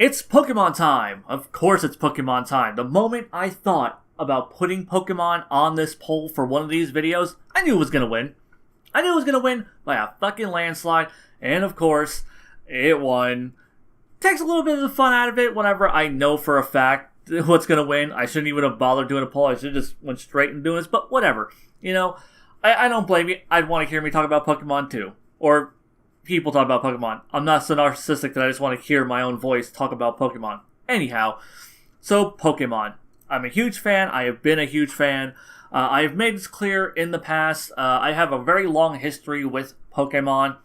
It's Pokemon time! Of course it's Pokemon time. The moment I thought about putting Pokemon on this poll for one of these videos, I knew it was gonna win. I knew it was gonna win by a fucking landslide, and of course, it won. Takes a little bit of the fun out of it whenever I know for a fact what's gonna win. I shouldn't even have bothered doing a poll. I should have just went straight and doing this, but whatever. You know, I don't blame you. I'd want to hear me talk about Pokemon too. Or people talk about Pokemon. I'm not so narcissistic that I just want to hear my own voice talk about Pokemon. Anyhow, so Pokemon. I'm a huge fan. I have been a huge fan. I have made this clear in the past. I have a very long history with Pokemon.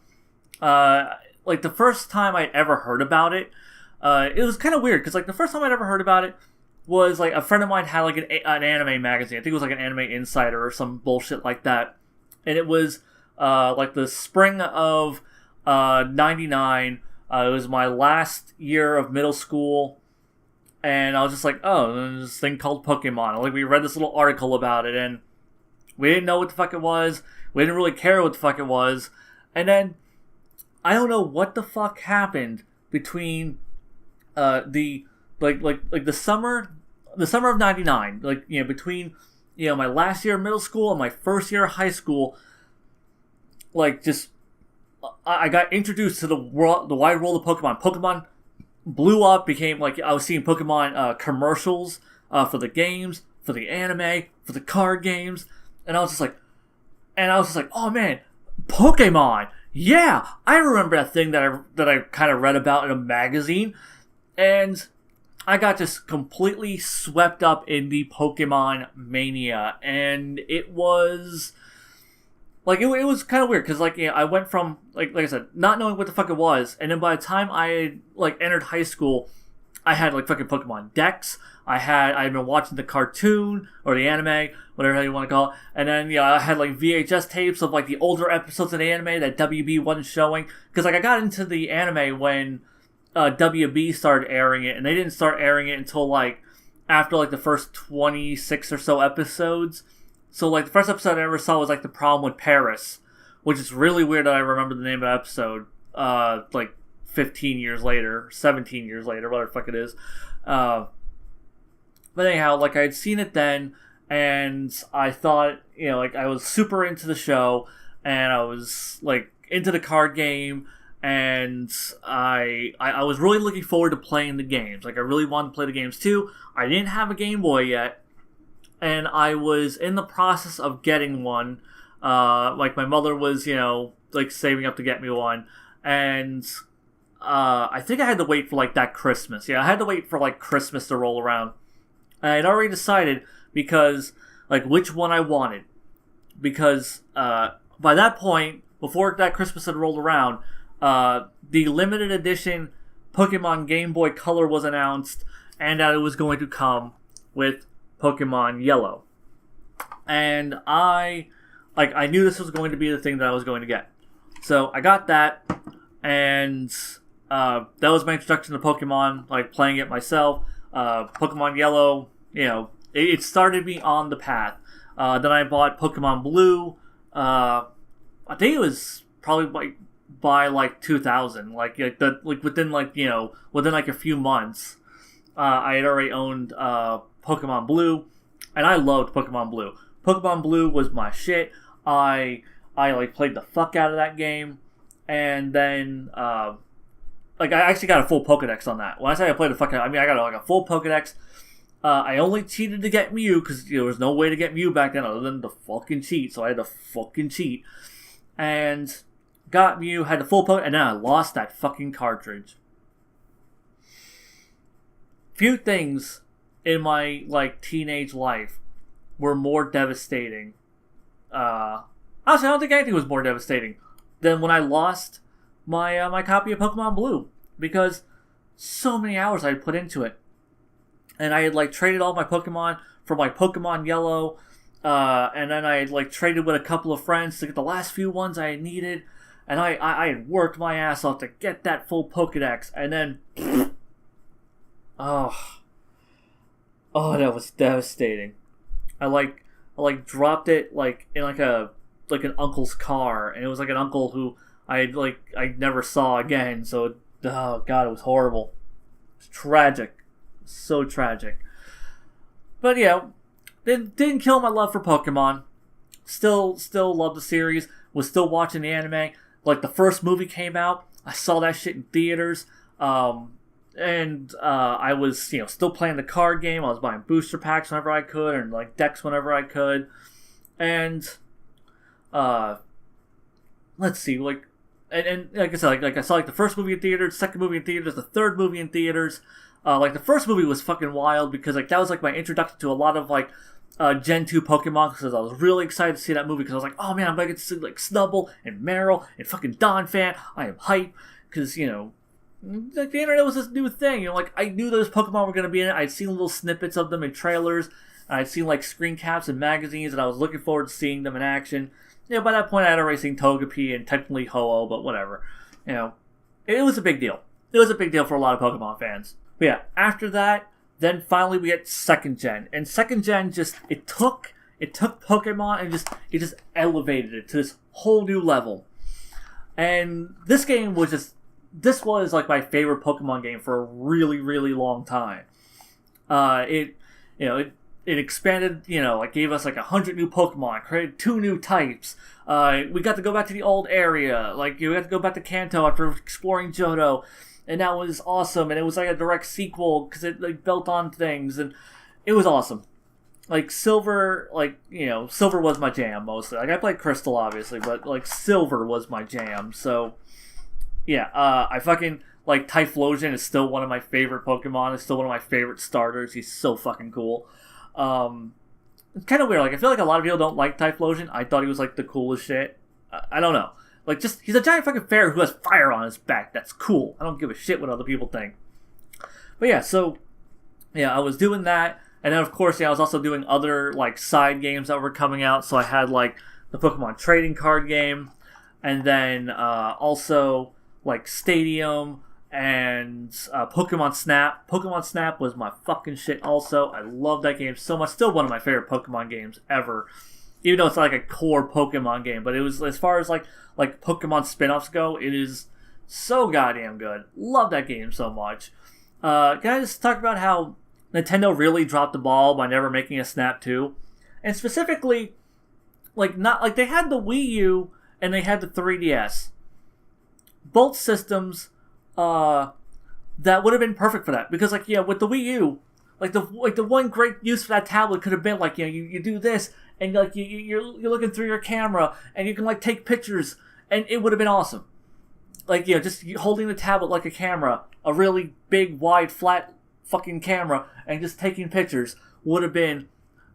Like the first time I ever heard about it, it was kind of weird because like the first time I'd ever heard about it was like a friend of mine had like an anime magazine. I think it was like an Anime Insider or some bullshit like that, and it was like the spring of '99. It was my last year of middle school. And I was just like, oh, there's this thing called Pokemon. Like, we read this little article about it, and we didn't know what the fuck it was. We didn't really care what the fuck it was. And then, I don't know what the fuck happened between the summer of '99. Like, you know, between, you know, my last year of middle school and my first year of high school. Like, just, I got introduced to the wide world of Pokemon. Pokemon blew up, became like I was seeing Pokemon commercials for the games, for the anime, for the card games, and I was just like, oh man, Pokemon, yeah, I remember that thing that I kind of read about in a magazine, and I got just completely swept up in the Pokemon mania, and it was. Like, it was kind of weird, because, like, you know, I went from, like I said, not knowing what the fuck it was, and then by the time I, like, entered high school, I had, like, fucking Pokemon decks, I had been watching the cartoon, or the anime, whatever you want to call it, and then, you know, I had, like, VHS tapes of, like, the older episodes of the anime that WB wasn't showing, because, like, I got into the anime when WB started airing it, and they didn't start airing it until, like, after, like, the first 26 or so episodes. So, like, the first episode I ever saw was, like, The Problem with Paris, which is really weird that I remember the name of the episode, like, 15 years later, 17 years later, whatever the fuck it is. But anyhow, like, I had seen it then, and I thought, you know, like, I was super into the show, and I was, like, into the card game, and I was really looking forward to playing the games. Like, I really wanted to play the games, too. I didn't have a Game Boy yet. And I was in the process of getting one. Like, my mother was, you know, like, saving up to get me one. And I think I had to wait for, like, that Christmas. Yeah, I had to wait for, like, Christmas to roll around. And I had already decided because, like, which one I wanted. Because by that point, before that Christmas had rolled around, the limited edition Pokemon Game Boy Color was announced. And that it was going to come with Pokemon Yellow. And I knew this was going to be the thing that I was going to get. So I got that, and that was my introduction to Pokemon, like playing it myself. Pokemon Yellow, you know, it started me on the path. Then I bought Pokemon Blue. I think it was probably by like 2000, within a few months. I had already owned Pokemon Blue, and I loved Pokemon Blue. Pokemon Blue was my shit. I like played the fuck out of that game, and then like I actually got a full Pokedex on that. When I say I played the fuck out, I mean I got like a full Pokedex. I only cheated to get Mew because there was no way to get Mew back then other than to fucking cheat, so I had to fucking cheat, and got Mew, had the full Pokedex, and then I lost that fucking cartridge. Few things in my, like, teenage life were more devastating. Honestly, I don't think anything was more devastating than when I lost my my copy of Pokemon Blue. Because so many hours I had put into it. And I had, like, traded all my Pokemon for my Pokemon Yellow. And then I had, like, traded with a couple of friends to get the last few ones I had needed. And I had worked my ass off to get that full Pokedex. And then... Oh, that was devastating. I dropped it like in like an uncle's car, and it was like an uncle who I never saw again. So, oh god, it was horrible. It's tragic. So tragic. But yeah, it didn't kill my love for Pokemon. Still love the series. Was still watching the anime. Like, the first movie came out, I saw that shit in theaters. And I was, still playing the card game. I was buying booster packs whenever I could, and like decks whenever I could. And let's see, and like I said, like I saw like the first movie in theaters, second movie in theaters, the third movie in theaters. Like the first movie was fucking wild because like that was like my introduction to a lot of like Gen 2 Pokemon, because I was really excited to see that movie because I was like, oh man, I'm gonna get to see like Snubbull and Meryl and fucking Donphan. I am hyped because like the internet was this new thing. Like I knew those Pokemon were gonna be in it. I'd seen little snippets of them in trailers. I'd seen like screen caps in magazines, and I was looking forward to seeing them in action. By that point I had already seen Togepi and technically Ho-Oh, but whatever. It was a big deal. It was a big deal for a lot of Pokemon fans. But yeah, after that, then finally we get second gen. And second gen it took Pokemon and it just elevated it to this whole new level. And this game was like my favorite Pokemon game for a really, really long time. It expanded, it gave us like 100 new Pokemon, created 2 new types. We got to go back to the old area. Like, we got to go back to Kanto after exploring Johto. And that was awesome. And it was like a direct sequel because it like built on things. And it was awesome. Like, Silver, Silver was my jam mostly. Like, I played Crystal, obviously, but like Silver was my jam. So, yeah, I fucking, like, Typhlosion is still one of my favorite Pokemon. It's still one of my favorite starters. He's so fucking cool. It's kind of weird. Like, I feel like a lot of people don't like Typhlosion. I thought he was like the coolest shit. I don't know. Like, just he's a giant fucking fairy who has fire on his back. That's cool. I don't give a shit what other people think. But yeah, so I was doing that, and then of course, I was also doing other like side games that were coming out. So I had like the Pokemon trading card game, and then also like Stadium. And Pokemon Snap. Pokemon Snap was my fucking shit also. I love that game so much. Still one of my favorite Pokemon games ever. Even though it's not like a core Pokemon game. But it was, as far as like Pokemon spin-offs go, it is so goddamn good. Love that game so much. Can I just talk about how Nintendo really dropped the ball by never making a Snap 2? And specifically, they had the Wii U and they had the 3DS. Both systems that would have been perfect for that, because with the Wii U, the one great use for that tablet could have been you do this, and you're looking through your camera and you can take pictures, and it would have been awesome. Just holding the tablet like a camera, a really big, wide, flat fucking camera, and just taking pictures would have been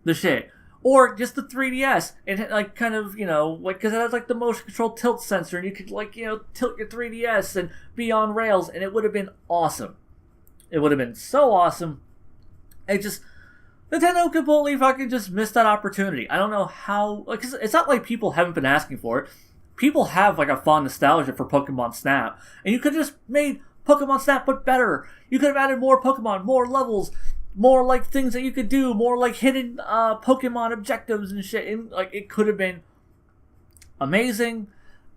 the shit. Or just the 3DS, and because it has the motion control tilt sensor, and you could tilt your 3DS and be on rails, and it would have been awesome. It would have been so awesome. Nintendo completely fucking just missed that opportunity. I don't know how, cause it's not like people haven't been asking for it. People have a fond nostalgia for Pokemon Snap, and you could have just made Pokemon Snap but better. You could have added more Pokemon, more levels, more things that you could do, more hidden Pokemon objectives and shit. And, it could have been amazing,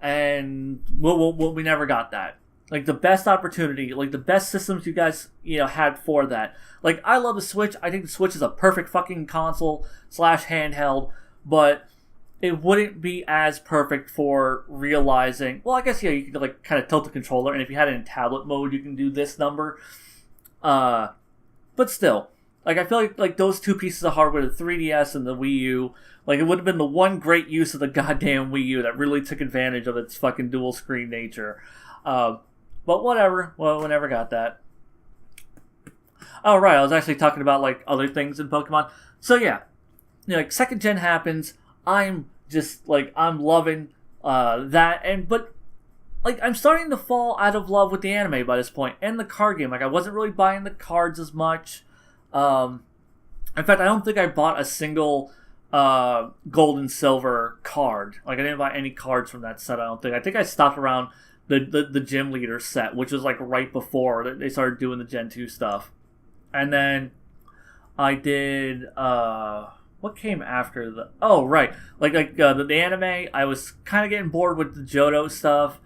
and we never got that. The best opportunity, the best systems you guys had for that. I love the Switch. I think the Switch is a perfect fucking console / handheld, but it wouldn't be as perfect for realizing. Well, I guess you could kind of tilt the controller, and if you had it in tablet mode, you can do this number. But still, I feel like those two pieces of hardware, the 3DS and the Wii U, it would have been the one great use of the goddamn Wii U that really took advantage of its fucking dual screen nature. But whatever. Well, we never got that. Oh, right. I was actually talking about other things in Pokemon. So yeah, second gen happens. I'm just I'm loving that, but I'm starting to fall out of love with the anime by this point, and the card game. I wasn't really buying the cards as much. In fact, I don't think I bought a single gold and silver card. I didn't buy any cards from that set, I don't think. I think I stopped around the gym leader set, which was right before they started doing the Gen 2 stuff. And then I did what came after the... Oh, right. The anime, I was kind of getting bored with the Johto stuff.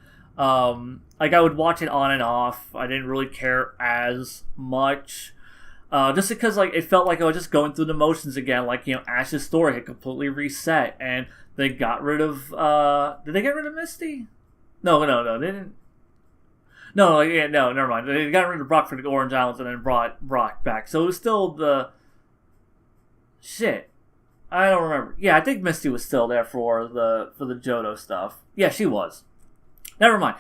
Like, I would watch it on and off. I didn't really care as much. Just because, like, it felt like I was just going through the motions again. Like, you know, Ash's story had completely reset, and they got rid of, did they get rid of Misty? No, they didn't. No, yeah, no, never mind. They got rid of Brock for the Orange Islands and then brought Brock back. So it was still the... Shit. I don't remember. Yeah, I think Misty was still there for the Johto stuff. Yeah, she was. Never mind.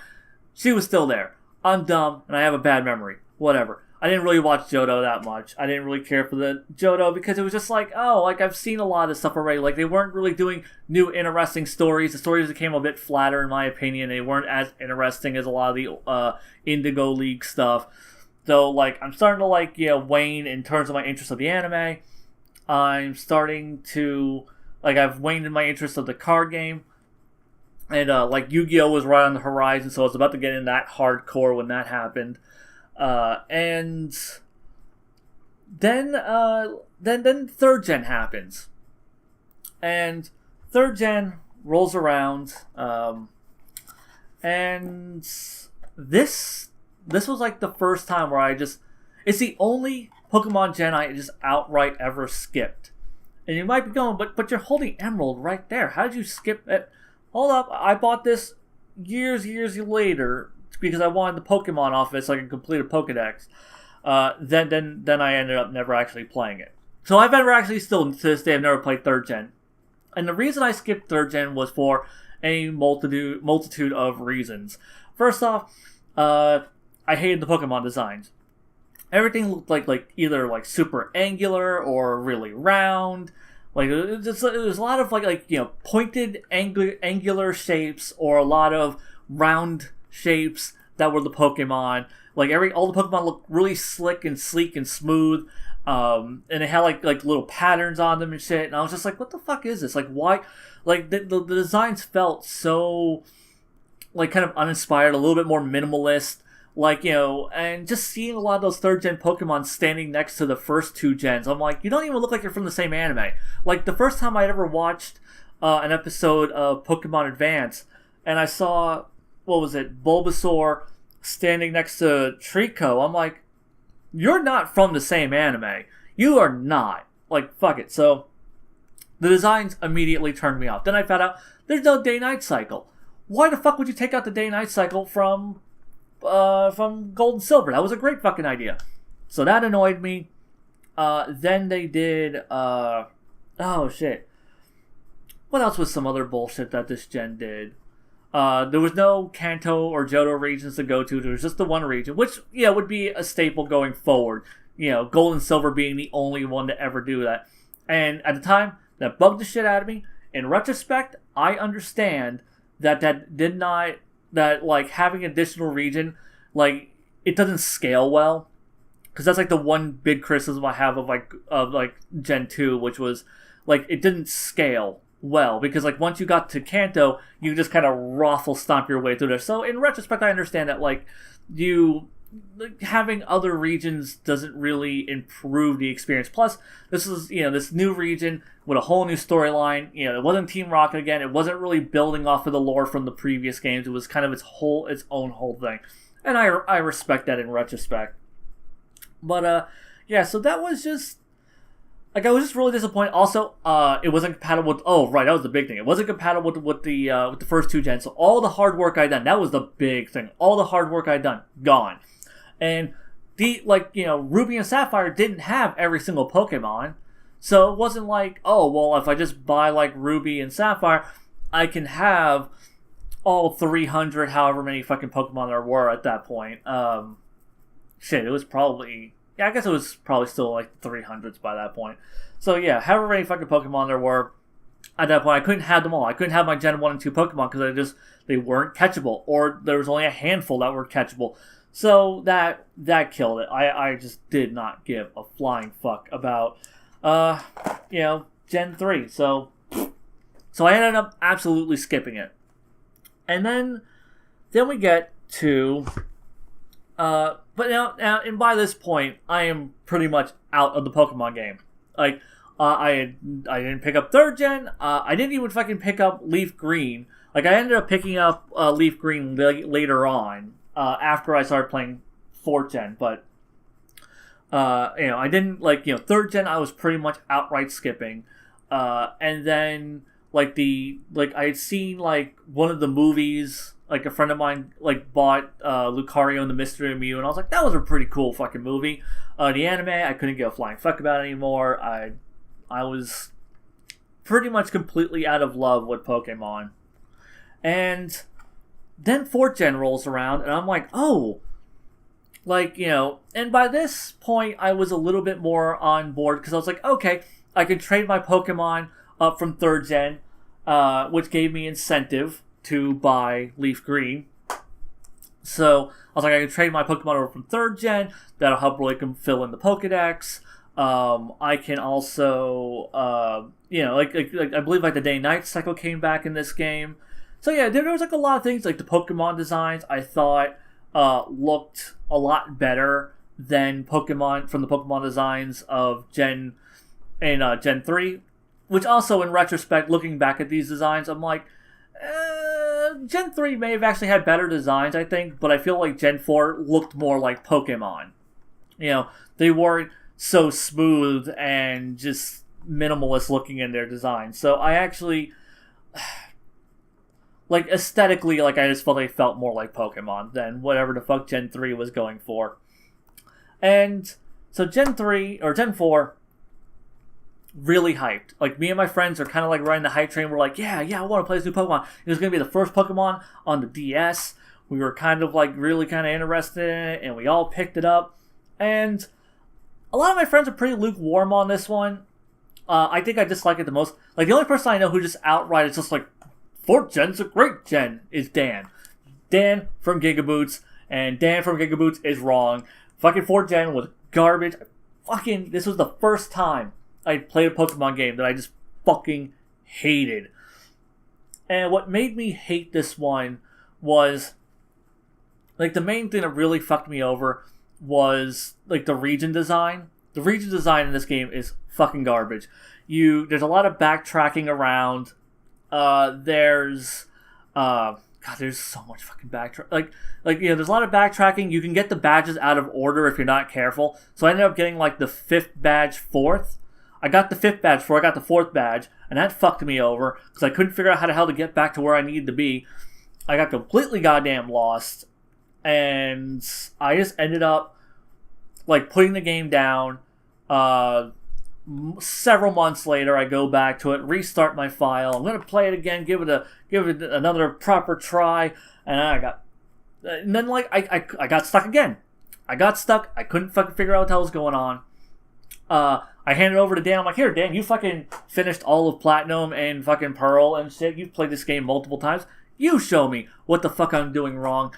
She was still there. I'm dumb, and I have a bad memory. Whatever. I didn't really watch Johto that much. I didn't really care for the Johto because it was just like, oh, like I've seen a lot of stuff already. Like they weren't really doing new interesting stories. The stories became a bit flatter in my opinion. They weren't as interesting as a lot of the Indigo League stuff. So like I'm starting to like, you know, wane in terms of my interest of the anime. I'm starting to like I've waned in my interest of the card game. And like Yu-Gi-Oh was right on the horizon, so I was about to get in that hardcore when that happened. And then third gen happens, and third gen rolls around, and this was like the first time where it's the only Pokemon gen I just outright ever skipped. And you might be going, but you're holding Emerald right there. How did you skip it? Hold up, I bought this years later. Because I wanted the Pokemon off of it so I could complete a Pokedex. Then I ended up never actually playing it. So I've never actually still, to this day, I've never played 3rd Gen. And the reason I skipped 3rd Gen was for a multitude of reasons. First off, I hated the Pokemon designs. Everything looked like either like super angular or really round. Like it was a lot of like you know pointed angular shapes or a lot of round shapes that were the Pokemon. Like all the Pokemon looked really slick and sleek and smooth, and it had like little patterns on them and shit. And I was just like, what the fuck is this? Like why? Like the designs felt so like kind of uninspired, a little bit more minimalist. Like, you know, and just seeing a lot of those 3rd gen Pokemon standing next to the first 2 gens, I'm like, you don't even look like you're from the same anime. Like the first time I ever watched an episode of Pokemon Advance, and I saw, what was it, Bulbasaur standing next to Trico, I'm like, you're not from the same anime. You are not. Like, fuck it. So, the designs immediately turned me off. Then I found out there's no day-night cycle. Why the fuck would you take out the day-night cycle from Gold and Silver? That was a great fucking idea. So that annoyed me. Then they did, oh shit. What else was some other bullshit that this gen did? There was no Kanto or Johto regions to go to. There was just the one region, which, yeah, would be a staple going forward. You know, Gold and Silver being the only one to ever do that. And at the time, that bugged the shit out of me. In retrospect, I understand that like, having an additional region, like, it doesn't scale well. Because that's, like, the one big criticism I have of Gen 2, which was, like, it didn't scale well, because like once you got to Kanto, you just kind of raffle stomp your way through there. So in retrospect, I understand that like having other regions doesn't really improve the experience. Plus, this is, you know, this new region with a whole new storyline. You know, it wasn't Team Rocket again. It wasn't really building off of the lore from the previous games. It was kind of its own whole thing, and I respect that in retrospect. But yeah, so that was just. Like, I was just really disappointed. Also, it wasn't compatible with... Oh, right, that was the big thing. It wasn't compatible with the first 2 gens. So all the hard work I'd done, that was the big thing. All the hard work I'd done, gone. And, Ruby and Sapphire didn't have every single Pokemon. So it wasn't like, oh, well, if I just buy, like, Ruby and Sapphire, I can have all 300, however many fucking Pokemon there were at that point. Shit, it was probably... Yeah, I guess it was probably still like 300s by that point. So yeah, however many fucking Pokemon there were, at that point I couldn't have them all. I couldn't have my Gen 1 and 2 Pokemon because they weren't catchable, or there was only a handful that were catchable. So that killed it. I just did not give a flying fuck about Gen 3. So I ended up absolutely skipping it. And then we get to but now, and by this point, I am pretty much out of the Pokemon game. Like, I didn't pick up 3rd Gen. I didn't even fucking pick up Leaf Green. Like, I ended up picking up Leaf Green later on. after I started playing 4th gen, but I didn't like 3rd gen. I was pretty much outright skipping, and then I had seen one of the movies. Like a friend of mine bought Lucario and the Mystery of Mew, and I was like, that was a pretty cool fucking movie. The anime, I couldn't give a flying fuck about it anymore. I was pretty much completely out of love with Pokemon. And then 4th gen rolls around, and I'm like, oh, and by this point, I was a little bit more on board, because I was like, okay, I can trade my Pokemon up from 3rd gen, which gave me incentive to buy Leaf Green. So I was like, I can trade my Pokemon over from 3rd gen. That'll help really fill in the Pokedex. I can also, I believe the day-night cycle came back in this game. So yeah, there was a lot of things, the Pokemon designs I thought looked a lot better than Pokemon from the Pokemon designs of Gen 3. Which also, in retrospect, looking back at these designs, I'm like, Gen 3 may have actually had better designs, I think, but I feel like Gen 4 looked more like Pokemon. They weren't so smooth and just minimalist looking in their design. So I actually, aesthetically, I just felt they felt more like Pokemon than whatever the fuck Gen 3 was going for. And so Gen 4, really hyped. Me and my friends are kind of riding the hype train. We're like, yeah, I want to play this new Pokemon. It was going to be the first Pokemon on the DS. We were kind of really kind of interested in it, and we all picked it up. And a lot of my friends are pretty lukewarm on this one. I think I dislike it the most. The only person I know who just outright is just 4th gen's a great gen is Dan. Dan from Gigaboots, and Dan from Gigaboots is wrong. Fucking 4th gen was garbage. This was the first time I played a Pokemon game that I just fucking hated. And what made me hate this one was, the main thing that really fucked me over was, the region design. The region design in this game is fucking garbage. There's a lot of backtracking around. There's so much fucking backtrack. There's a lot of backtracking. You can get the badges out of order if you're not careful. So I ended up getting, the 5th badge 4th. I got the 5th badge before I got the 4th badge, and that fucked me over, because I couldn't figure out how the hell to get back to where I needed to be. I got completely goddamn lost, and I just ended up, putting the game down. Several months later, I go back to it, restart my file. I'm gonna play it again, give it another proper try, and then I got stuck again. I got stuck. I couldn't fucking figure out what the hell was going on. I handed it over to Dan. I'm like, here, Dan, you fucking finished all of Platinum and fucking Pearl and shit. You've played this game multiple times. You show me what the fuck I'm doing wrong.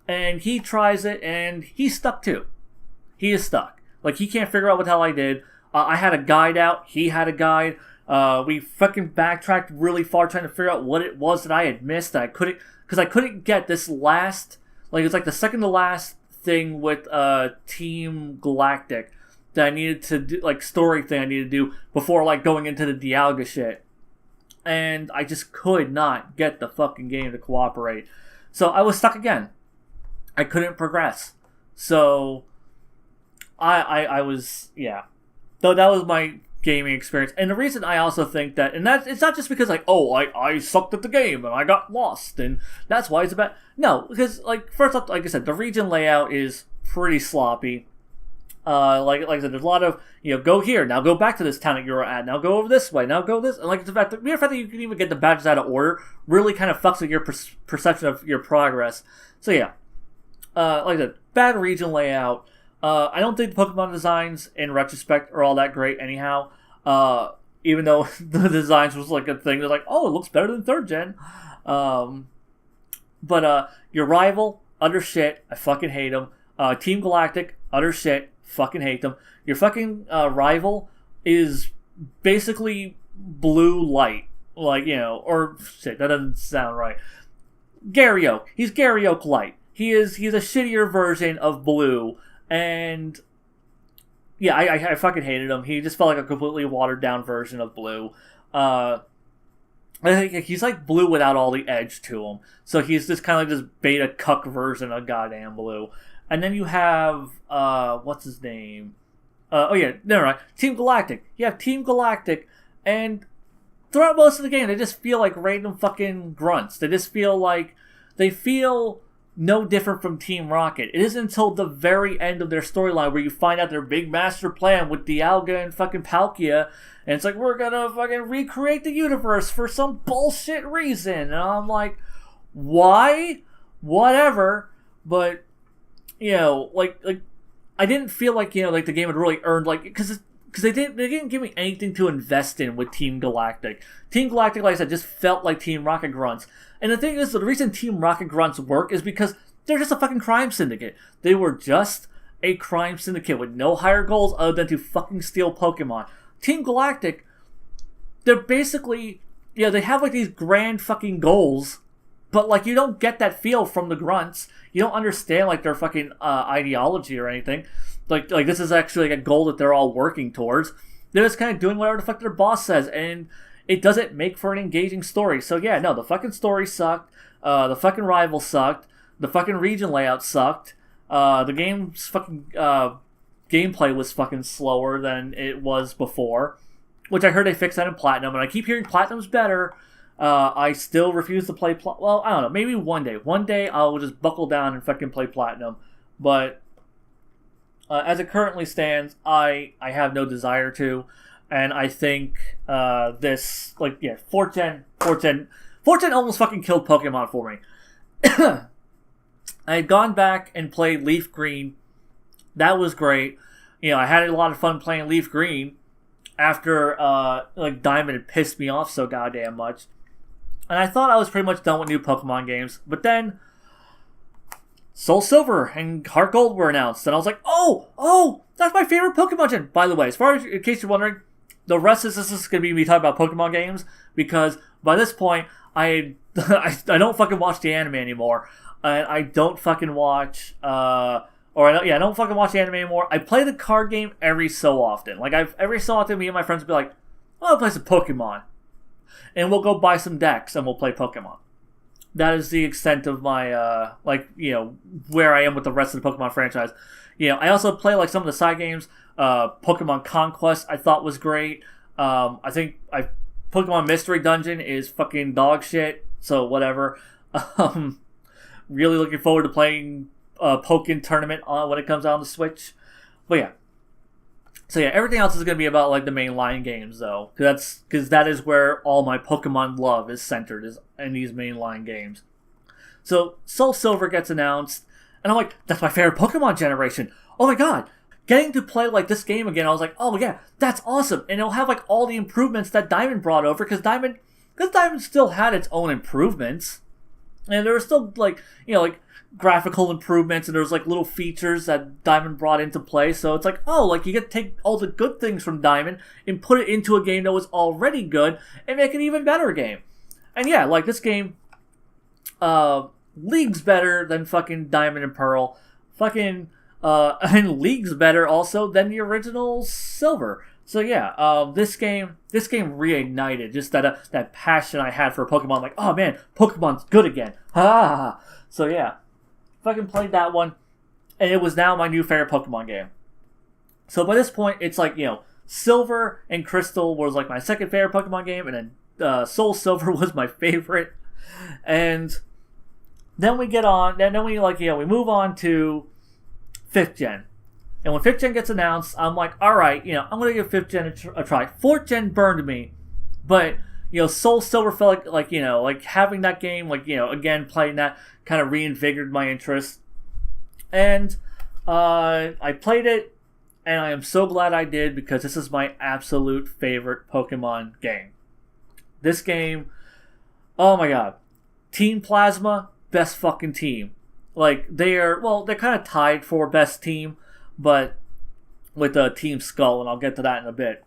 And he tries it, and he's stuck too. He is stuck. He can't figure out what the hell I did. I had a guide out. He had a guide. We fucking backtracked really far trying to figure out what it was that I had missed. That I couldn't get this last, it's the second to last thing with Team Galactic that I needed to do, story thing I needed to do before, going into the Dialga shit. And I just could not get the fucking game to cooperate. So I was stuck again. I couldn't progress. So I was, yeah. So that was my gaming experience. And the reason I also think that, and that it's not just because I sucked at the game and I got lost and that's why it's bad. No, because first off, like I said, the region layout is pretty sloppy. Like I said, there's a lot of, go here, now go back to this town that you were at, now go over this way, now go this, and the fact that you can even get the badges out of order really kind of fucks with your perception of your progress. So yeah, like I said, bad region layout. I don't think the Pokemon designs, in retrospect, are all that great anyhow. Even though the designs was a thing, they're it looks better than 3rd gen. But your rival, utter shit, I fucking hate him. Team Galactic, utter shit, fucking hate them. Your fucking rival is basically blue light. Or shit, that doesn't sound right. Gary Oak. He's Gary Oak light. He's a shittier version of blue. And yeah, I fucking hated him. He just felt like a completely watered down version of blue. I think he's like blue without all the edge to him. So he's just kind of like this beta cuck version of goddamn blue. And then you have, what's his name? Oh yeah, never mind. Team Galactic. You have Team Galactic, and throughout most of the game, they just feel like random fucking grunts. They feel no different from Team Rocket. It isn't until the very end of their storyline where you find out their big master plan with Dialga and fucking Palkia, and it's like, we're gonna fucking recreate the universe for some bullshit reason. And I'm like, why? Whatever. But, you know, like I didn't feel like, you know, like the game had really earned, like, because they didn't give me anything to invest in with Team Galactic. Team Galactic, like I said, just felt like Team Rocket grunts. And the thing is, the reason Team Rocket grunts work is because they're just a fucking crime syndicate. They were just a crime syndicate with no higher goals other than to fucking steal Pokemon. Team Galactic, they're basically, you know, they have like these grand fucking goals, but like you don't get that feel from the grunts. You don't understand like their fucking ideology or anything. Like this is actually like a goal that they're all working towards. They're just kind of doing whatever the fuck their boss says, and it doesn't make for an engaging story. So yeah, no, the fucking story sucked. The fucking rival sucked. The fucking region layout sucked. The game's fucking gameplay was fucking slower than it was before, which I heard they fixed that in Platinum, and I keep hearing Platinum's better. I still refuse to play well, I don't know, maybe one day. One day I'll just buckle down and fucking play Platinum. But as it currently stands, I have no desire to. And I think this, like, yeah, 4th gen almost fucking killed Pokemon for me. I had gone back and played Leaf Green. That was great. You know, I had a lot of fun playing Leaf Green after, like, Diamond had pissed me off so goddamn much. And I thought I was pretty much done with new Pokemon games. But then Soul Silver and Heartgold were announced. And I was like, oh, that's my favorite Pokemon gen. By the way, as far as, in case you're wondering, the rest of this is going to be me talking about Pokemon games. Because by this point, I don't fucking watch the anime anymore. And I don't fucking watch, I don't fucking watch the anime anymore. I play the card game every so often. Like, every so often, me and my friends will be like, I'll play some Pokemon. And we'll go buy some decks and we'll play Pokemon. That is the extent of my, where I am with the rest of the Pokemon franchise. You know, I also play, like, some of the side games. Pokemon Conquest I thought was great. I think Pokemon Mystery Dungeon is fucking dog shit, so whatever. Really looking forward to playing Pokken Tournament when it comes out on the Switch. But yeah. So yeah, everything else is going to be about like the mainline games though. Because that is where all my Pokemon love is centered, is in these mainline games. So Soul Silver gets announced, and I'm like, that's my favorite Pokemon generation. Oh my god. Getting to play like this game again, I was like, oh yeah, that's awesome. And it'll have like all the improvements that Diamond brought over, because Diamond still had its own improvements. And there were still like, you know, like graphical improvements, and there's like little features that Diamond brought into play. So it's like, oh, like you get to take all the good things from Diamond and put it into a game that was already good and make an even better game. And yeah, like this game, leagues better than fucking Diamond and Pearl. And leagues better also than the original Silver. So yeah, this game reignited just that passion I had for Pokemon. I'm like, oh man, Pokemon's good again. Ha! So yeah, fucking played that one, and it was now my new favorite Pokemon game. So by this point, it's like, you know, Silver and Crystal was like my second favorite Pokemon game, and then Soul Silver was my favorite. And then we get on, then we like, you know, we move on to 5th gen. And when 5th gen gets announced, I'm like, alright, you know, I'm going to give 5th gen a try. 4th gen burned me, but, you know, Soul Silver felt like, you know, like having that game, like, you know, again, playing that kind of reinvigorated my interest. And I played it, and I am so glad I did, because this is my absolute favorite Pokemon game. This game, oh my god. Team Plasma, best fucking team. Like, they're kind of tied for best team, but with Team Skull, and I'll get to that in a bit,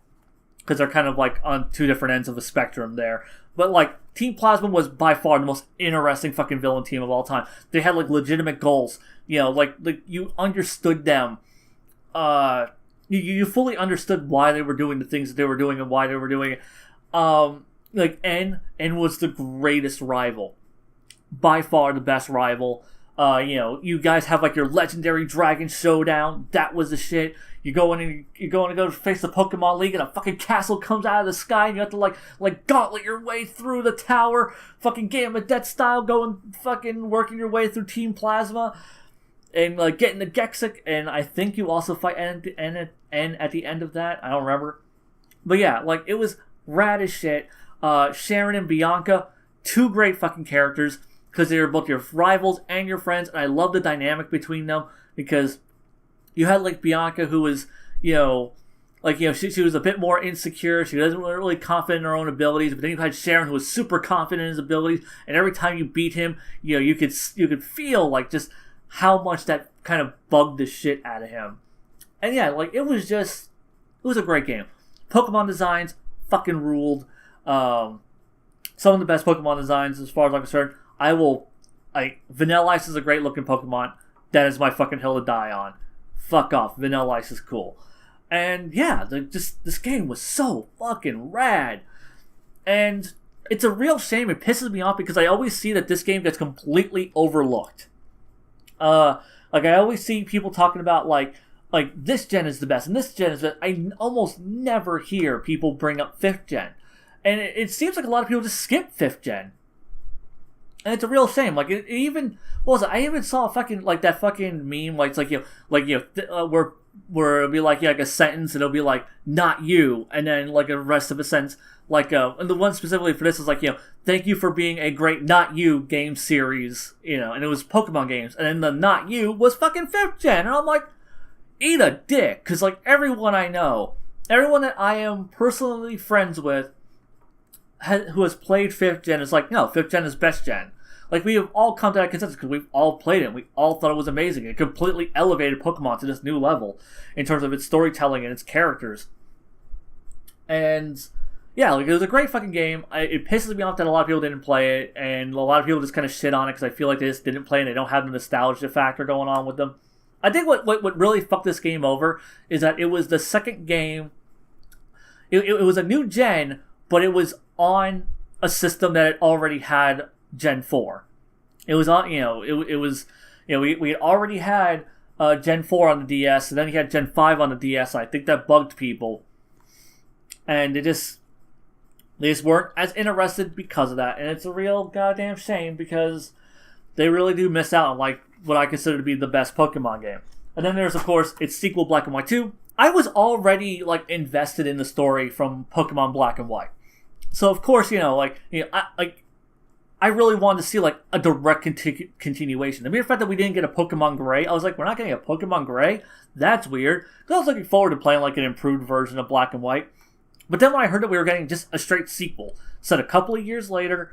because they're kind of like on two different ends of the spectrum there. But like, Team Plasma was by far the most interesting fucking villain team of all time. They had like legitimate goals, you know, like you understood them. You fully understood why they were doing the things that they were doing and why they were doing it. like N was the greatest rival, by far the best rival. You guys have like your legendary dragon showdown. That was the shit. You're going to go face the Pokemon League, and a fucking castle comes out of the sky, and you have to like gauntlet your way through the tower, fucking Game of Death style, going fucking working your way through Team Plasma, and like getting the Gexic. And I think you also fight N at the end of that. I don't remember, but yeah, like it was rad as shit. Sharon and Bianca, two great fucking characters, because they were both your rivals and your friends, and I love the dynamic between them, because you had like Bianca, who was, she was a bit more insecure. She wasn't really confident in her own abilities. But then you had Sharon, who was super confident in his abilities, and every time you beat him, you could feel like just how much that kind of bugged the shit out of him. And yeah, like it was a great game. Pokemon designs fucking ruled. Some of the best Pokemon designs, as far as I'm concerned. Vanilla Ice is a great looking Pokemon. That is my fucking hill to die on. Fuck off. Vanilla Ice is cool. And yeah, this game was so fucking rad. And it's a real shame. It pisses me off because I always see that this game gets completely overlooked. I always see people talking about like this gen is the best and this gen is the best. I almost never hear people bring up 5th gen. And it seems like a lot of people just skip 5th gen. And it's a real shame. Like it even what was it? I even saw that fucking meme. Like it's where it'll be like a sentence and it'll be like not you, and then like the rest of a sentence and the one specifically for this is like thank you for being a great not you game series, and it was Pokemon games, and then the not you was fucking 5th gen, and I'm like, eat a dick, because like everyone I know, everyone that I am personally friends with who has played 5th gen is like, no, 5th gen is best gen. Like, we have all come to that consensus because we've all played it. We all thought it was amazing. It completely elevated Pokemon to this new level in terms of its storytelling and its characters. And yeah, like it was a great fucking game. It pisses me off that a lot of people didn't play it, and a lot of people just kind of shit on it because I feel like they just didn't play it and they don't have the nostalgia factor going on with them. I think what really fucked this game over is that it was the second game. It was a new gen, but it was on a system that it already had Gen 4. It was on, we had already had Gen 4 on the DS, and then you had Gen 5 on the DS. I think that bugged people, and they just weren't as interested because of that. And it's a real goddamn shame because they really do miss out on like what I consider to be the best Pokemon game. And then there's of course its sequel, Black and White 2. I was already like invested in the story from Pokemon Black and White, so of course I really wanted to see like a direct continuation. The mere fact that we didn't get a Pokemon Gray, I was like, we're not getting a Pokemon Gray? That's weird. Because I was looking forward to playing like an improved version of Black and White. But then when I heard that we were getting just a straight sequel, set a couple of years later,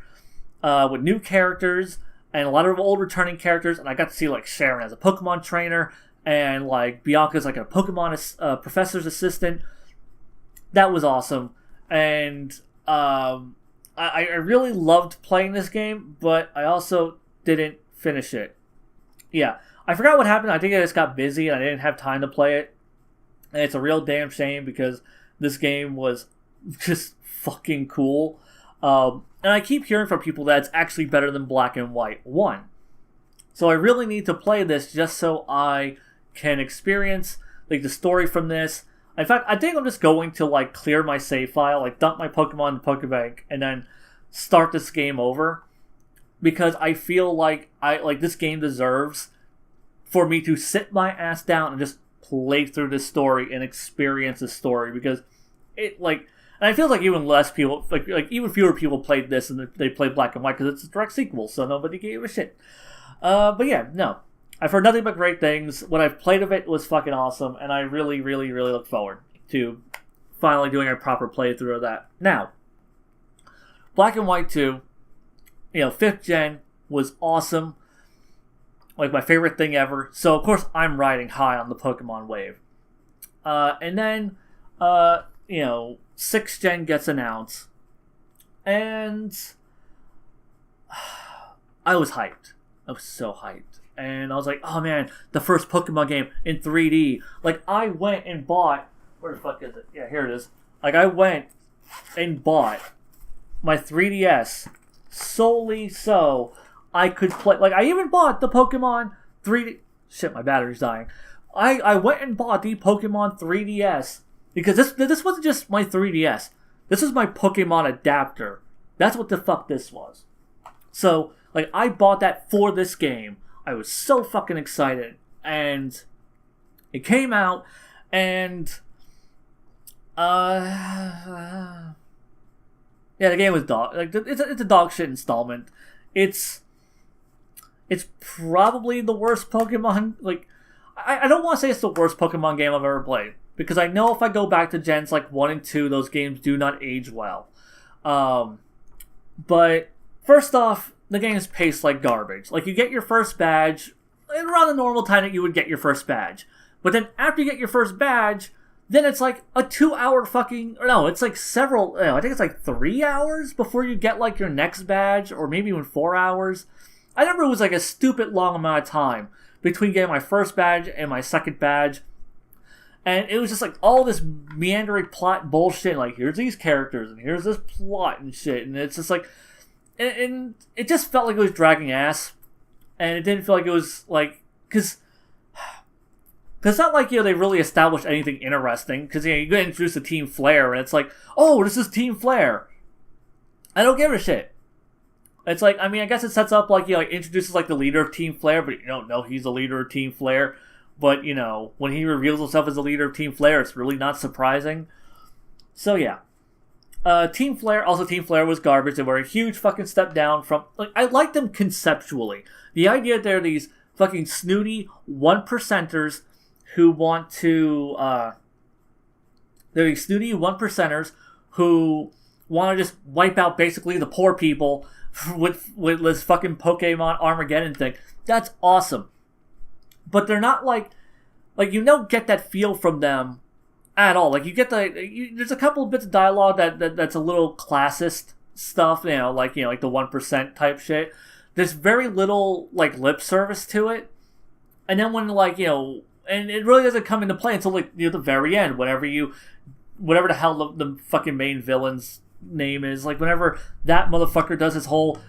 with new characters and a lot of old returning characters, and I got to see like Sharon as a Pokemon trainer, and like Bianca's like a Pokemon professor's assistant. That was awesome. And I really loved playing this game, but I also didn't finish it. Yeah, I forgot what happened. I think I just got busy and I didn't have time to play it. And it's a real damn shame because this game was just fucking cool. And I keep hearing from people that it's actually better than Black and White 1. So I really need to play this just so I can experience like the story from this. In fact, I think I'm just going to like clear my save file, like dump my Pokemon in the Pokebank, and then start this game over, because I feel like this game deserves for me to sit my ass down and just play through this story and experience this story, because it and I feel like even less people, like even fewer people played this and they played Black and White because it's a direct sequel, so nobody gave a shit. But yeah, no. I've heard nothing but great things. What I've played of it was fucking awesome, and I really, really, really look forward to finally doing a proper playthrough of that. Now, Black and White 2, 5th gen was awesome. Like, my favorite thing ever. So, of course, I'm riding high on the Pokemon wave. And then, 6th gen gets announced, and I was hyped. I was so hyped. And I was like, oh man, the first Pokemon game in 3D. Like, I went and bought... Where the fuck is it? Yeah, here it is. Like, I went and bought my 3DS solely so I could play. Like, I even bought the Pokemon 3D. Shit, my battery's dying. I went and bought the Pokemon 3DS because this wasn't just my 3DS. This is my Pokemon adapter. That's what the fuck this was. So, like, I bought that for this game. I was so fucking excited. And it came out, and yeah, the game was dog. Like, it's a dog shit installment. It's probably the worst Pokemon. Like, I don't want to say it's the worst Pokemon game I've ever played, because I know if I go back to gens like 1 and 2, those games do not age well. But first off, the game's paced like garbage. Like, you get your first badge around the normal time that you would get your first badge. But then after you get your first badge, then it's like a 2-hour fucking... Or no, it's like several... I think it's like 3 hours before you get like your next badge, or maybe even 4 hours. I remember it was like a stupid long amount of time between getting my first badge and my second badge. And it was just like all this meandering plot bullshit. Like, here's these characters, and here's this plot and shit. And it's just like... And it just felt like it was dragging ass. And it didn't feel like it was like... Because it's not like, they really established anything interesting. Because, you get introduced to Team Flare, and it's like, oh, this is Team Flare. I don't give a shit. It's like, I mean, I guess it sets up, like, it introduces, like, the leader of Team Flare, but you don't know he's the leader of Team Flare. But, when he reveals himself as the leader of Team Flare, it's really not surprising. So, yeah. Team Flare was garbage. They were a huge fucking step down from... Like, I like them conceptually. The idea that they're these fucking snooty 1%ers who want to... they're these snooty 1%ers who want to just wipe out basically the poor people with this fucking Pokemon Armageddon thing. That's awesome. But they're not like you don't get that feel from them at all. Like, you get there's a couple of bits of dialogue that's a little classist stuff, like the 1% type shit. There's very little like lip service to it, and then when and it really doesn't come into play until like the very end, whatever the hell the fucking main villain's name is, like whenever that motherfucker does his whole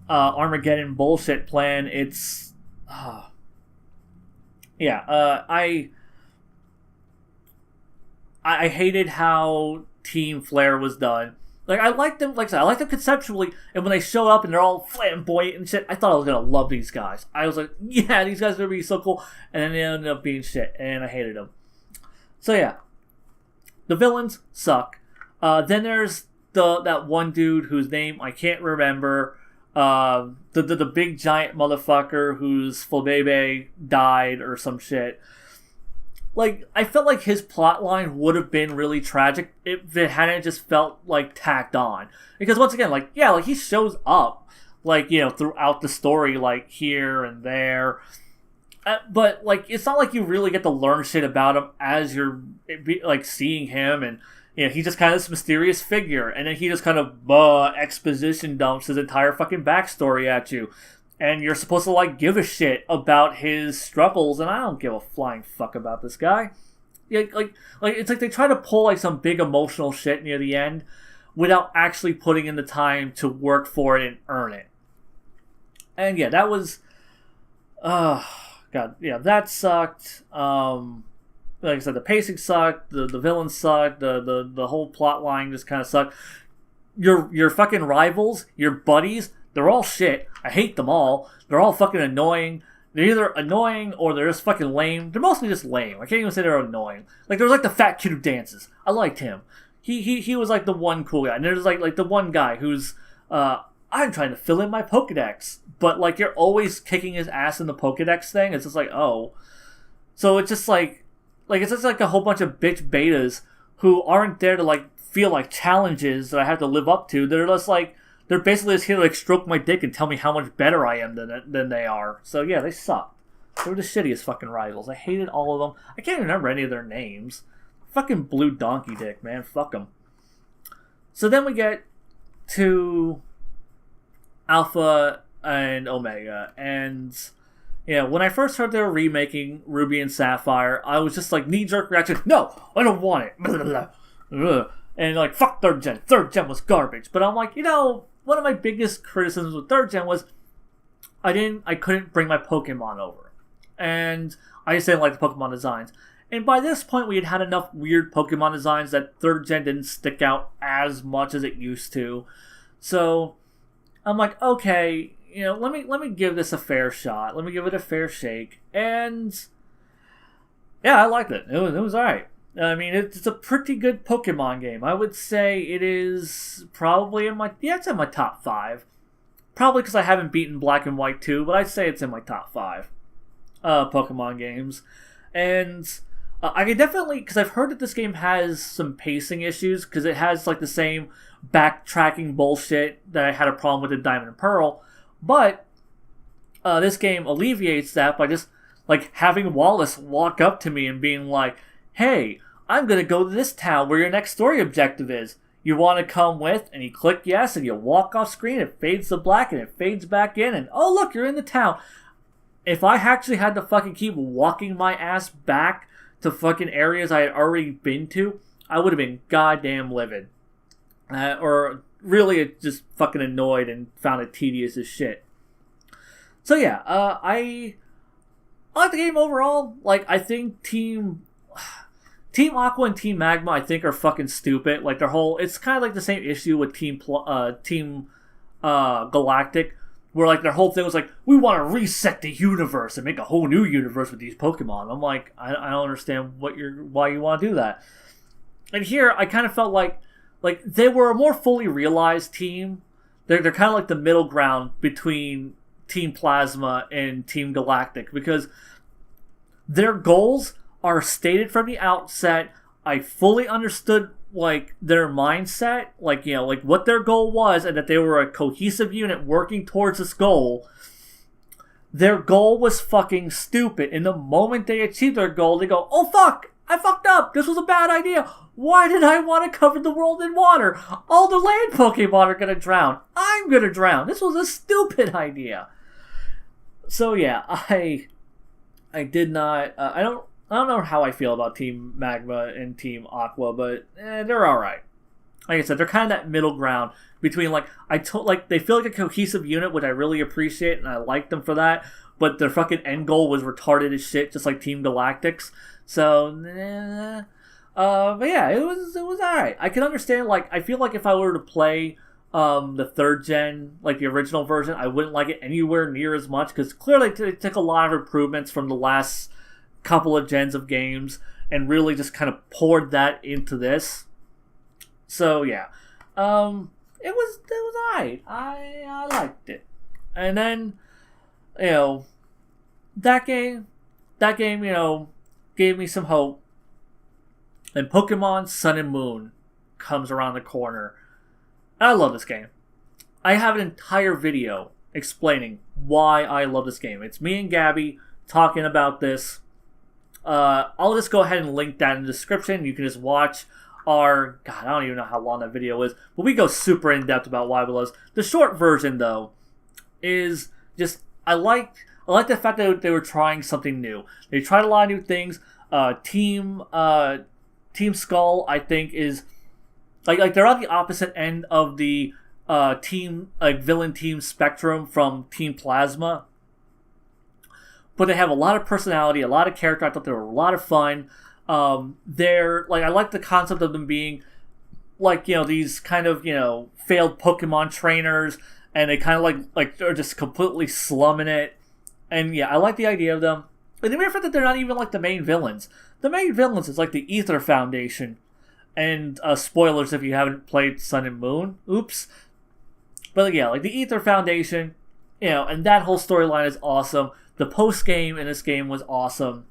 Armageddon bullshit plan. It's I hated how Team Flare was done. Like, I liked them, like I said, I liked them conceptually, and when they show up and they're all flamboyant and shit, I thought I was gonna love these guys. I was like, yeah, these guys are gonna be so cool, and then they ended up being shit, and I hated them. So yeah, the villains suck. Then there's that one dude whose name I can't remember. The big giant motherfucker whose Flabebe died or some shit. Like, I felt like his plotline would have been really tragic if it hadn't just felt, like, tacked on. Because, once again, he shows up, throughout the story, like, here and there. But, it's not like you really get to learn shit about him as you're, seeing him. And, he's just kind of this mysterious figure. And then he just kind of, exposition dumps his entire fucking backstory at you. And you're supposed to, give a shit about his struggles, and I don't give a flying fuck about this guy. It's like they try to pull, some big emotional shit near the end without actually putting in the time to work for it and earn it. And, yeah, that was... that sucked. Like I said, the pacing sucked, the villains sucked, the whole plot line just kind of sucked. Your fucking rivals, your buddies... They're all shit. I hate them all. They're all fucking annoying. They're either annoying or they're just fucking lame. They're mostly just lame. I can't even say they're annoying. Like, there's the fat kid who dances. I liked him. He was the one cool guy. And there's like the one guy who's I'm trying to fill in my Pokedex. But you're always kicking his ass in the Pokedex thing. It's just oh. So it's just it's just a whole bunch of bitch betas who aren't there to feel challenges that I have to live up to. They're just they're basically just here to stroke my dick and tell me how much better I am than they are. So yeah, they sucked. They were the shittiest fucking rivals. I hated all of them. I can't even remember any of their names. Fucking blue donkey dick, man. Fuck them. So then we get to Alpha and Omega. And when I first heard they were remaking Ruby and Sapphire, I was just knee-jerk reaction. No, I don't want it. And like, fuck 3rd gen. 3rd gen was garbage. But I'm like, one of my biggest criticisms with 3rd gen was I couldn't bring my Pokemon over. And I just didn't like the Pokemon designs. And by this point, we had had enough weird Pokemon designs that 3rd gen didn't stick out as much as it used to. So I'm like, okay, let me give this a fair shot. Let me give it a fair shake. And yeah, I liked it. It was alright. I mean, it's a pretty good Pokemon game. I would say it is probably it's in my top 5. Probably because I haven't beaten Black and White 2, but I'd say it's in my top 5 Pokemon games. And I can definitely, because I've heard that this game has some pacing issues, because it has like the same backtracking bullshit that I had a problem with in Diamond and Pearl, but this game alleviates that by just like having Wallace walk up to me and being like, hey, I'm going to go to this town where your next story objective is. You want to come with? And you click yes, and you walk off screen, it fades to black, and it fades back in, and oh look, you're in the town. If I actually had to fucking keep walking my ass back to fucking areas I had already been to, I would have been goddamn livid. Or really just fucking annoyed and found it tedious as shit. So yeah, I like the game overall. Like, I think Team Aqua and Team Magma, I think, are fucking stupid. Like, it's kind of like the same issue with Team Galactic, where like their whole thing was like, we want to reset the universe and make a whole new universe with these Pokemon. I'm like, I don't understand why you want to do that. And here, I kind of felt like they were a more fully realized team. They're kind of like the middle ground between Team Plasma and Team Galactic, because their goals are stated from the outset. I fully understood like their mindset, like what their goal was, and that they were a cohesive unit working towards this goal. Their goal was fucking stupid, and the moment they achieve their goal, they go, oh fuck, I fucked up, this was a bad idea. Why did I want to cover the world in water? All the land Pokemon are gonna drown. I'm gonna drown. This was a stupid idea. So yeah, I did not. I don't know how I feel about Team Magma and Team Aqua, but they're all right. Like I said, they're kind of that middle ground between they feel like a cohesive unit, which I really appreciate, and I like them for that. But their fucking end goal was retarded as shit, just like Team Galactic's. So, but yeah, it was alright. I can understand. Like, I feel like if I were to play the 3rd gen, like the original version, I wouldn't like it anywhere near as much, because clearly it took a lot of improvements from the last couple of gens of games and really just kind of poured that into this. So yeah, it was alright. I liked it. And then that game gave me some hope. And Pokemon Sun and Moon comes around the corner. And I love this game. I have an entire video explaining why I love this game. It's me and Gabby talking about this. I'll just go ahead and link that in the description. You can just watch our... God, I don't even know how long that video is. But we go super in-depth about why we love this. The short version, though, is just... I like the fact that they were trying something new. They tried a lot of new things. Team Skull, I think, is... Like they're on the opposite end of the villain team spectrum from Team Plasma. But they have a lot of personality, a lot of character. I thought they were a lot of fun. They're I like the concept of them being these kind of failed Pokemon trainers, and they kind of like they're just completely slumming it. And yeah, I like the idea of them. And the mere fact that they're not even like the main villains. The main villains is like the Ether Foundation. And spoilers if you haven't played Sun and Moon. Oops. But yeah, like the Ether Foundation, and that whole storyline is awesome. The post-game in this game was awesome.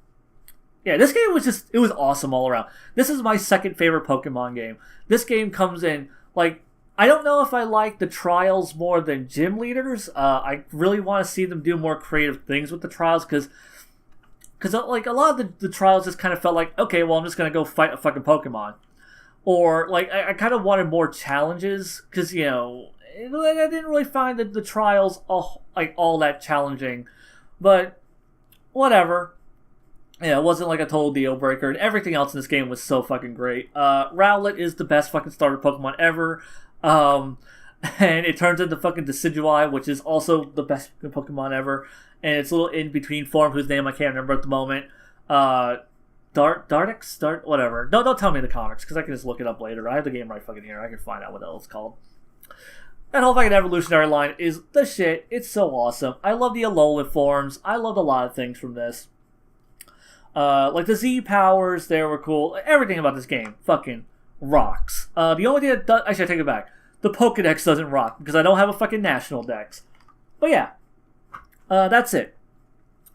Yeah, this game was it was awesome all around. This is my second favorite Pokemon game. This game comes in, I don't know if I like the trials more than gym leaders. I really want to see them do more creative things with the trials, because a lot of the trials just kind of felt like, okay, well, I'm just going to go fight a fucking Pokemon. Or, I kind of wanted more challenges, because, I didn't really find the trials all that challenging. But, whatever. Yeah, it wasn't like a total deal breaker, and everything else in this game was so fucking great. Rowlet is the best fucking starter Pokemon ever. Um, and it turns into fucking Decidueye, which is also the best Pokemon ever. And it's a little in-between form, whose name I can't remember at the moment. Whatever. Don't tell me in the comics, because I can just look it up later. I have the game right fucking here. I can find out what else it's called. That whole fucking evolutionary line is the shit. It's so awesome. I love the Alolan forms. I loved a lot of things from this. Like the Z powers, they were cool. Everything about this game fucking rocks. The only thing that does... Actually, I take it back. The Pokedex doesn't rock, because I don't have a fucking national dex. But yeah. That's it.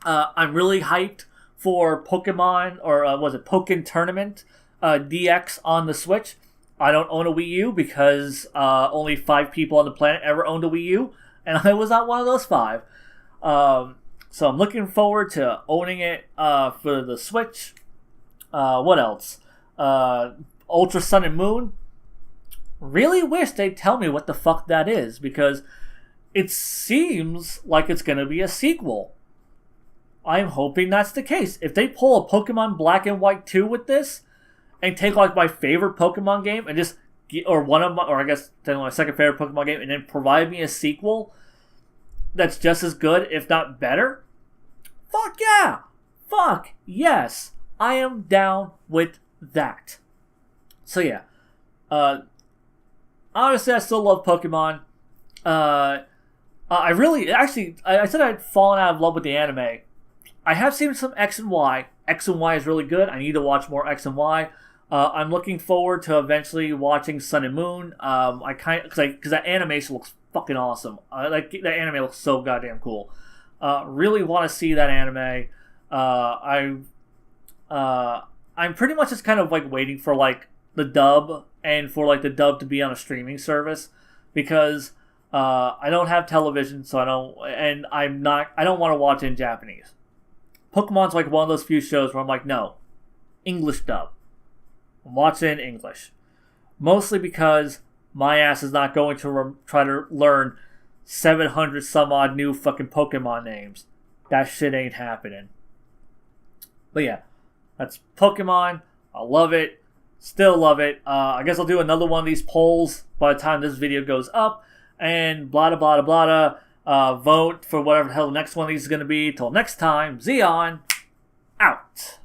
I'm really hyped for Pokemon, or was it Pokken Tournament DX on the Switch. I don't own a Wii U because only 5 people on the planet ever owned a Wii U, and I was not one of those 5. So I'm looking forward to owning it for the Switch. What else? Ultra Sun and Moon. Really wish they'd tell me what the fuck that is, because it seems like it's going to be a sequel. I'm hoping that's the case. If they pull a Pokemon Black and White 2 with this, and take like my favorite Pokemon game, and just, or one of my, or I guess my second favorite Pokemon game, and then provide me a sequel that's just as good, if not better, fuck yeah! Fuck yes! I am down with that. So yeah. Honestly, I still love Pokemon. I really, actually, I said I'd fallen out of love with the anime. I have seen some X and Y. X and Y is really good. I need to watch more X and Y. I'm looking forward to eventually watching Sun and Moon. Because that animation looks fucking awesome. That anime looks so goddamn cool. Really want to see that anime. I'm pretty much just kind of like waiting for like the dub, and for like the dub to be on a streaming service, because I don't have television, so I don't want to watch it in Japanese. Pokemon's like one of those few shows where I'm like, no, English dub. I'm watching it in English. Mostly because my ass is not going to try to learn 700 some odd new fucking Pokemon names. That shit ain't happening. But yeah, that's Pokemon. I love it. Still love it. I guess I'll do another one of these polls by the time this video goes up. And blah, blah, blah, blah. Vote for whatever the hell the next one of these is going to be. Till next time, Zeon, out.